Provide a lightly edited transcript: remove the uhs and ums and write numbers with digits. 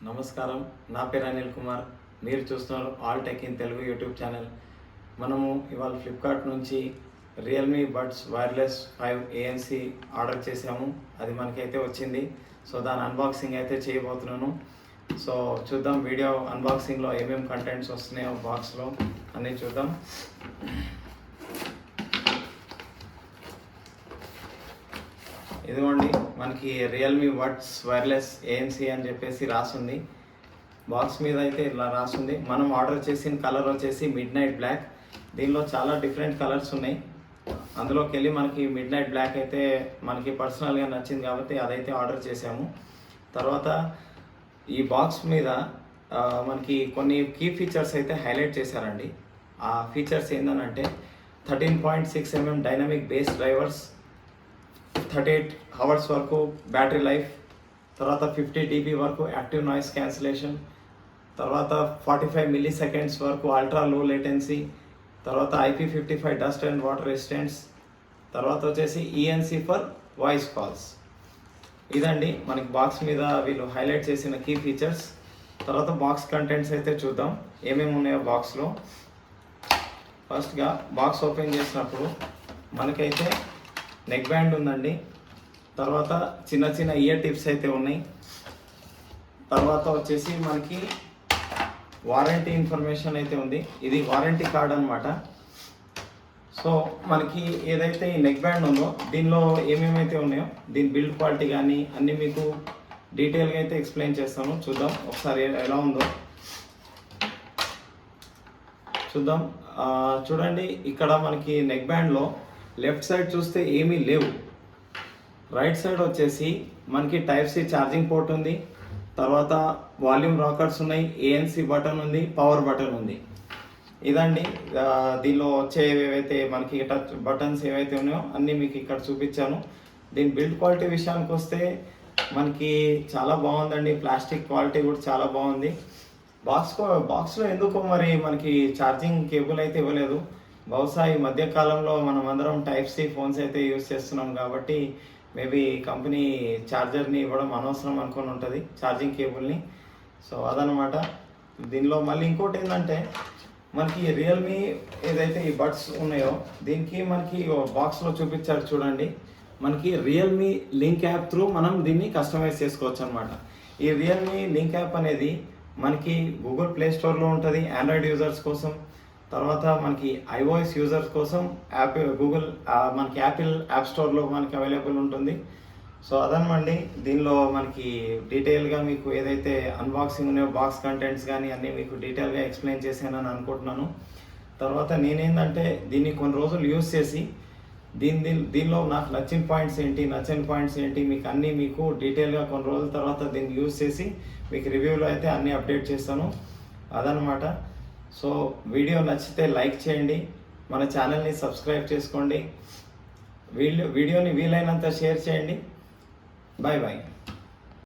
నమస్కారం, నా పేరు అనిల్ కుమార్. మీరు చూస్తున్నారు all tech in Telugu YouTube channel. మనము ఇవాళ ఫ్లిప్కార్ట్ నుంచి Realme buds wireless 5 ANC order చేసాము. అది మనకైతే వచ్చింది. సో దాని అన్బాక్సింగ్ అయితే చేయబోతున్నాను. సో చూద్దాం వీడియో అన్బాక్సింగ్లో ఏమేమి కంటెంట్స్ వస్తున్నాయో బాక్స్లో అన్నీ చూద్దాం. ఇదిగోండి, మనకి రియల్మీ బడ్స్ వైర్లెస్ ANC అని చెప్పేసి రాసుంది. బాక్స్ మీద అయితే ఇలా రాసుంది. మనం ఆర్డర్ చేసిన కలర్ వచ్చేసి మిడ్ నైట్ బ్లాక్. దీనిలో చాలా డిఫరెంట్ కలర్స్ ఉన్నాయి. అందులోకి వెళ్ళి మనకి మిడ్ నైట్ బ్లాక్ అయితే మనకి పర్సనల్గా నచ్చింది కాబట్టి అదైతే ఆర్డర్ చేసాము. తర్వాత ఈ బాక్స్ మీద మనకి కొన్ని కీ ఫీచర్స్ అయితే హైలైట్ చేశారండి. ఆ ఫీచర్స్ ఏంటంటే 13.6 mm dynamic base drivers, 38 hours వరకు బ్యాటరీ లైఫ్, తర్వాత 50 dB వరకు యాక్టివ్ నాయిస్ క్యాన్సిలేషన్, తర్వాత 45 milliseconds వరకు అల్ట్రా లో లేటెన్సీ, తర్వాత IP55 dust and water resistance, తర్వాత వచ్చేసి ENC ఫర్ వాయిస్ కాల్స్. ఇదండి మనకి బాక్స్ మీద వీళ్ళు హైలైట్ చేసిన కీ ఫీచర్స్. తర్వాత బాక్స్ కంటెంట్స్ అయితే చూద్దాం ఏమేమి ఉన్నాయో బాక్స్లో. ఫస్ట్గా బాక్స్ ఓపెన్ చేసినప్పుడు మనకైతే నెక్ బ్యాండ్ ఉందండి. తర్వాత చిన్న చిన్న ఇయర్ టిప్స్ అయితే ఉన్నాయి. తర్వాత వచ్చేసి మనకి వారంటీ ఇన్ఫర్మేషన్ అయితే ఉంది. ఇది వారంటీ కార్డ్ అనమాట. సో మనకి ఏదైతే ఈ నెక్ బ్యాండ్ ఉందో దీనిలో ఏమేమైతే ఉన్నాయో దీని బిల్డ్ క్వాలిటీ కానీ అన్నీ మీకు డీటెయిల్గా అయితే ఎక్స్ప్లెయిన్ చేస్తాను. చూద్దాం ఒకసారి ఎలా ఉందో చూద్దాం. చూడండి, ఇక్కడ మనకి నెక్ బ్యాండ్లో లెఫ్ట్ సైడ్ చూస్తే ఏమీ లేవు. రైట్ సైడ్ వచ్చేసి మనకి టైప్ సి ఛార్జింగ్ పోర్ట్ ఉంది. తర్వాత వాల్యూమ్ రాకర్స్ ఉన్నాయి, ANC బటన్ ఉంది, పవర్ బటన్ ఉంది. ఇదండి దీనిలో వచ్చే ఏవైతే మనకి టచ్ బటన్స్ ఏవైతే ఉన్నాయో అన్నీ మీకు ఇక్కడ చూపించాను. దీని బిల్డ్ క్వాలిటీ విషయానికి వస్తే మనకి చాలా బాగుందండి. ప్లాస్టిక్ క్వాలిటీ కూడా చాలా బాగుంది. బాక్స్లో ఎందుకో మరి మనకి ఛార్జింగ్ కేబుల్ అయితే ఇవ్వలేదు. బహుశా ఈ మధ్యకాలంలో మనం అందరం టైప్ సి ఫోన్స్ అయితే యూజ్ చేస్తున్నాం కాబట్టి మేబీ కంపెనీ ఛార్జర్ని ఇవ్వడం అనవసరం అనుకొని ఉంటుంది, ఛార్జింగ్ కేబుల్ని. సో అదనమాట. దీనిలో మళ్ళీ ఇంకోటి ఏంటంటే మనకి రియల్మీ ఏదైతే ఈ బడ్స్ ఉన్నాయో దీనికి మనకి బాక్స్లో చూపించారు చూడండి. మనకి రియల్మీ లింక్ యాప్ త్రూ మనం దీన్ని కస్టమైజ్ చేసుకోవచ్చు అనమాట. ఈ రియల్మీ లింక్ యాప్ అనేది మనకి గూగుల్ ప్లే స్టోర్లో ఉంటుంది ఆండ్రాయిడ్ యూజర్స్ కోసం. తర్వాత మనకి iOS యూజర్స్ కోసం మనకి యాపిల్ యాప్ స్టోర్లో మనకి అవైలబుల్ ఉంటుంది. సో అదనమండి. దీనిలో మనకి డీటెయిల్గా మీకు ఏదైతే అన్బాక్సింగ్ ఉన్నాయో బాక్స్ కంటెంట్స్ కానీ అన్నీ మీకు డీటెయిల్గా ఎక్స్ప్లెయిన్ చేశానని అనుకుంటున్నాను. తర్వాత నేనేంటంటే దీన్ని కొన్ని రోజులు యూజ్ చేసి దీనిలో నాకు నచ్చిన పాయింట్స్ ఏంటి, నచ్చని పాయింట్స్ ఏంటి మీకు అన్నీ మీకు డీటెయిల్గా కొన్ని రోజుల తర్వాత దీన్ని యూజ్ చేసి మీకు రివ్యూలో అయితే అన్నీ అప్డేట్ చేస్తాను. అదనమాట. సో వీడియో నచ్చితే లైక్ చేయండి, మన ఛానల్ని సబ్స్క్రైబ్ చేసుకోండి, వీడియోని వీలైనంత షేర్ చేయండి. Bye bye.